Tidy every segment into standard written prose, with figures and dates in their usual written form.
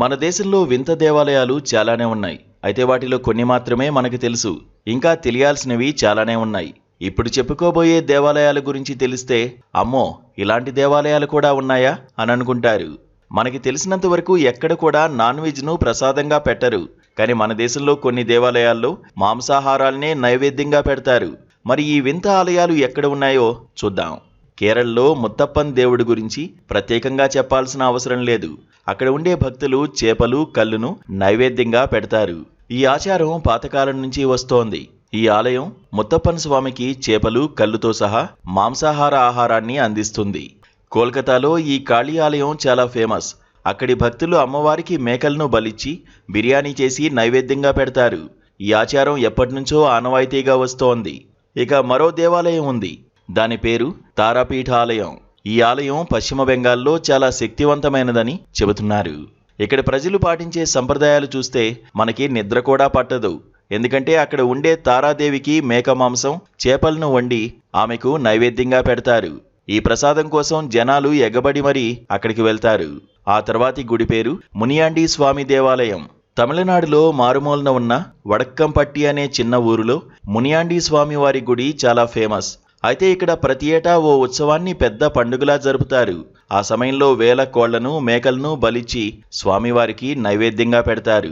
మన దేశంలో వింత దేవాలయాలు చాలానే ఉన్నాయి. అయితే వాటిలో కొన్ని మాత్రమే మనకు తెలుసు. ఇంకా తెలియాల్సినవి చాలానే ఉన్నాయి. ఇప్పుడు చెప్పుకోబోయే దేవాలయాల గురించి తెలిస్తే అమ్మో, ఇలాంటి దేవాలయాలు కూడా ఉన్నాయా అని అనుకుంటారు. మనకి తెలిసినంత వరకు ఎక్కడ కూడా నాన్ వెజ్ను ప్రసాదంగా పెట్టరు. కానీ మన దేశంలో కొన్ని దేవాలయాల్లో మాంసాహారాలనే నైవేద్యంగా పెడతారు. మరి ఈ వింత ఆలయాలు ఎక్కడ ఉన్నాయో చూద్దాం. కేరళలో ముత్తప్పన్ దేవుడి గురించి ప్రత్యేకంగా చెప్పాల్సిన అవసరం లేదు. అక్కడ ఉండే భక్తులు చేపలు, కల్లును నైవేద్యంగా పెడతారు. ఈ ఆచారం పాతకాలం నుంచి వస్తోంది. ఈ ఆలయం ముత్తప్పన్ స్వామికి చేపలు, కల్లుతో సహా మాంసాహార ఆహారాన్ని అందిస్తుంది. కోల్కతాలో ఈ కాళీ ఆలయం చాలా ఫేమస్. అక్కడి భక్తులు అమ్మవారికి మేకలను బలిచ్చి బిర్యానీ చేసి నైవేద్యంగా పెడతారు. ఈ ఆచారం ఎప్పటినుంచో ఆనవాయితీగా వస్తోంది. ఇక మరో దేవాలయం ఉంది. దాని పేరు తారాపీఠ ఆలయం. ఈ ఆలయం పశ్చిమ బెంగాల్లో చాలా శక్తివంతమైనదని చెబుతున్నారు. ఇక్కడ ప్రజలు పాటించే సంప్రదాయాలు చూస్తే మనకి నిద్ర కూడా పట్టదు. ఎందుకంటే అక్కడ ఉండే తారాదేవికి మేక మాంసం, చేపలను వండి ఆమెకు నైవేద్యంగా పెడతారు. ఈ ప్రసాదం కోసం జనాలు ఎగబడి మరీ అక్కడికి వెళ్తారు. ఆ తర్వాతి గుడి పేరు మునియాండి స్వామి దేవాలయం. తమిళనాడులో మారుమూలన ఉన్న వడక్కంపట్టి అనే చిన్న ఊరిలో మునియాండి స్వామి వారి గుడి చాలా ఫేమస్. అయితే ఇక్కడ ప్రతి ఏటా ఓ ఉత్సవాన్ని పెద్ద పండుగలా జరుపుతారు. ఆ సమయంలో వేల కోళ్లను, మేకలను బలిచ్చి స్వామివారికి నైవేద్యంగా పెడతారు.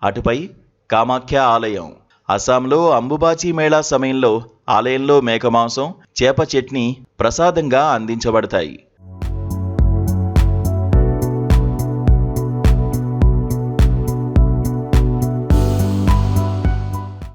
అటుపై కామాఖ్య ఆలయం. అస్సాంలో అంబుబాచి మేళా సమయంలో ఆలయంలో మేక మాంసం, చేప చట్నీ ప్రసాదంగా అందించబడతాయి.